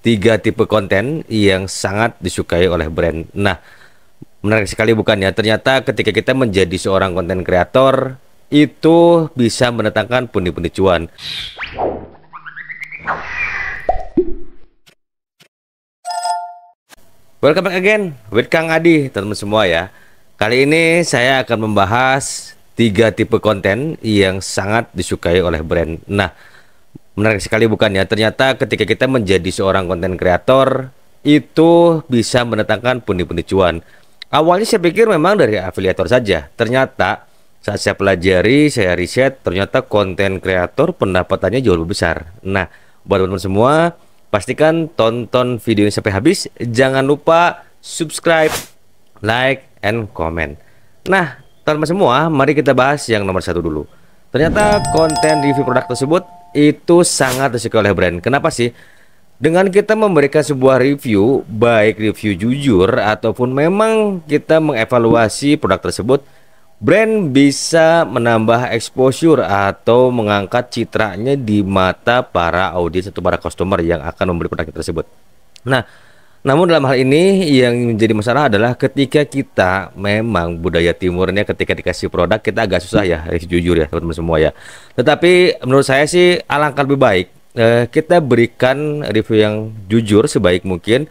tiga tipe konten yang sangat disukai oleh brand. Nah, menarik sekali bukan ya? Ternyata ketika kita menjadi seorang konten kreator itu bisa mendatangkan pundi-pundi cuan. Welcome back again with Kang Adi, teman-teman semua ya. Kali ini saya akan membahas tiga tipe konten yang sangat disukai oleh brand. Nah, menarik sekali bukan ya? Ternyata ketika kita menjadi seorang konten kreator itu bisa mendatangkan pundi-pundi cuan. Awalnya saya pikir memang dari afiliator saja. Ternyata saat saya pelajari, saya riset, ternyata konten kreator pendapatannya jauh lebih besar. Nah, buat teman-teman semua, pastikan tonton video ini sampai habis. Jangan lupa subscribe, like, and comment. Nah, teman-teman semua, mari kita bahas yang nomor satu dulu. Ternyata konten review produk tersebut itu sangat disukai oleh brand. Kenapa sih? Dengan kita memberikan sebuah review, baik review jujur ataupun memang kita mengevaluasi produk tersebut, brand bisa menambah exposure atau mengangkat citranya di mata para audiens atau para customer yang akan membeli produk tersebut. Nah, namun dalam hal ini yang menjadi masalah adalah ketika kita memang budaya timurnya ketika dikasih produk kita agak susah ya, jujur ya teman-teman semua ya. Tetapi menurut saya sih alangkah lebih baik kita berikan review yang jujur sebaik mungkin.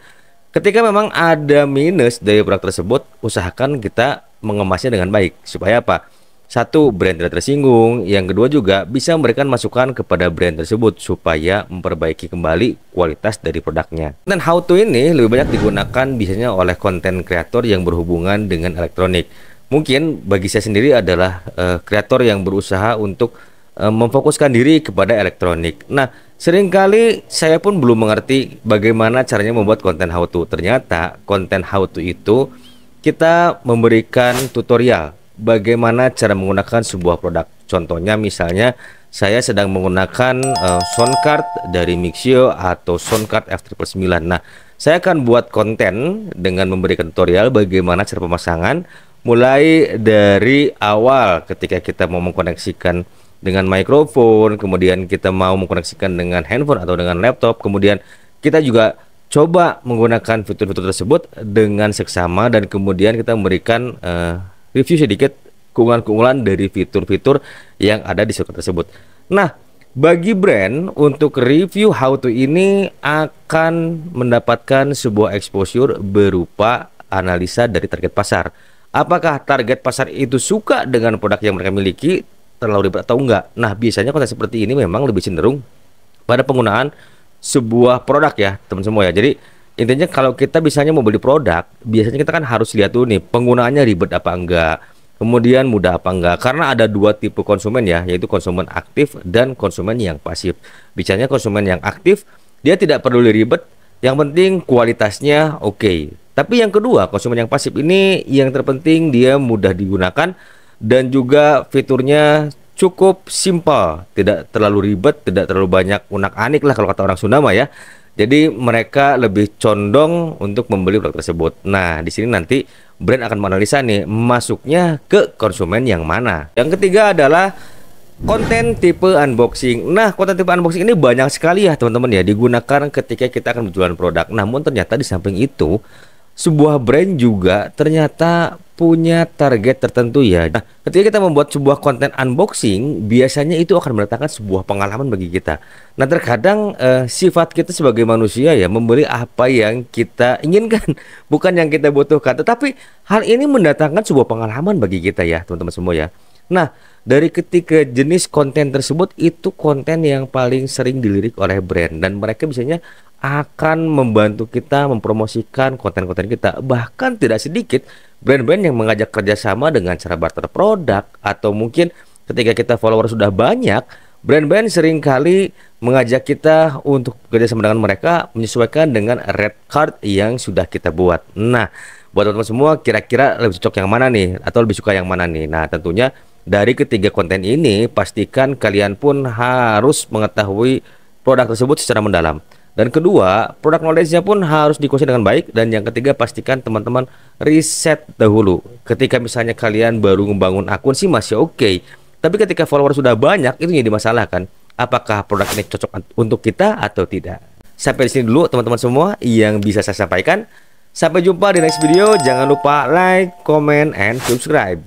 Ketika memang ada minus dari produk tersebut, usahakan kita mengemasnya dengan baik supaya apa? Satu, brand tidak tersinggung. Yang kedua juga bisa memberikan masukan kepada brand tersebut supaya memperbaiki kembali kualitas dari produknya. Dan how to ini lebih banyak digunakan biasanya oleh konten kreator yang berhubungan dengan elektronik. Mungkin bagi saya sendiri adalah kreator yang berusaha untuk memfokuskan diri kepada elektronik. Nah, seringkali saya pun belum mengerti bagaimana caranya membuat konten how to. Ternyata konten how to itu kita memberikan tutorial bagaimana cara menggunakan sebuah produk. Contohnya misalnya saya sedang menggunakan sound card dari Mixio atau sound card F999. Nah, saya akan buat konten dengan memberikan tutorial bagaimana cara pemasangan mulai dari awal ketika kita mau mengkoneksikan dengan mikrofon, kemudian kita mau mengkoneksikan dengan handphone atau dengan laptop, kemudian kita juga coba menggunakan fitur-fitur tersebut dengan seksama dan kemudian kita memberikan review sedikit keunggulan-keunggulan dari fitur-fitur yang ada di software tersebut. Nah, bagi brand untuk review how to ini akan mendapatkan sebuah exposure berupa analisa dari target pasar. Apakah target pasar itu suka dengan produk yang mereka miliki, terlalu ribet atau enggak? Nah, biasanya konten seperti ini memang lebih cenderung pada penggunaan sebuah produk ya teman semua ya. Jadi intinya kalau kita misalnya mau beli produk, biasanya kita kan harus lihat dulu nih penggunaannya ribet apa enggak, kemudian mudah apa enggak. Karena ada dua tipe konsumen ya, yaitu konsumen aktif dan konsumen yang pasif. Bicaranya konsumen yang aktif, dia tidak perlu ribet, yang penting kualitasnya oke. Tapi yang kedua, konsumen yang pasif ini yang terpenting dia mudah digunakan dan juga fiturnya cukup simpel, tidak terlalu ribet, tidak terlalu banyak unak-anik lah kalau kata orang Sunda mah ya. Jadi mereka lebih condong untuk membeli produk tersebut. Nah, di sini nanti brand akan menganalisa nih masuknya ke konsumen yang mana. Yang ketiga adalah konten tipe unboxing. Nah, konten tipe unboxing ini banyak sekali ya teman-teman ya digunakan ketika kita akan berjualan produk. Namun ternyata di samping itu sebuah brand juga ternyata punya target tertentu ya. Nah, ketika kita membuat sebuah konten unboxing, biasanya itu akan mendatangkan sebuah pengalaman bagi kita. Nah, terkadang sifat kita sebagai manusia ya memberi apa yang kita inginkan, bukan yang kita butuhkan. Tetapi hal ini mendatangkan sebuah pengalaman bagi kita ya, teman-teman semua ya. Nah, dari ketiga jenis konten tersebut itu konten yang paling sering dilirik oleh brand dan mereka biasanya akan membantu kita mempromosikan konten-konten kita. Bahkan tidak sedikit brand-brand yang mengajak kerjasama dengan cara barter produk, atau mungkin ketika kita follower sudah banyak, brand-brand seringkali mengajak kita untuk kerjasama dengan mereka menyesuaikan dengan red card yang sudah kita buat. Nah, buat teman-teman semua, kira-kira lebih cocok yang mana nih, atau lebih suka yang mana nih? Nah, tentunya dari ketiga konten ini pastikan kalian pun harus mengetahui produk tersebut secara mendalam. Dan kedua, produk knowledge-nya pun harus dikuasai dengan baik. Dan yang ketiga, pastikan teman-teman riset dahulu. Ketika misalnya kalian baru membangun akun sih masih oke. Tapi ketika follower sudah banyak, itu jadi masalah kan. Apakah produk ini cocok untuk kita atau tidak? Sampai di sini dulu teman-teman semua yang bisa saya sampaikan. Sampai jumpa di next video. Jangan lupa like, comment, and subscribe.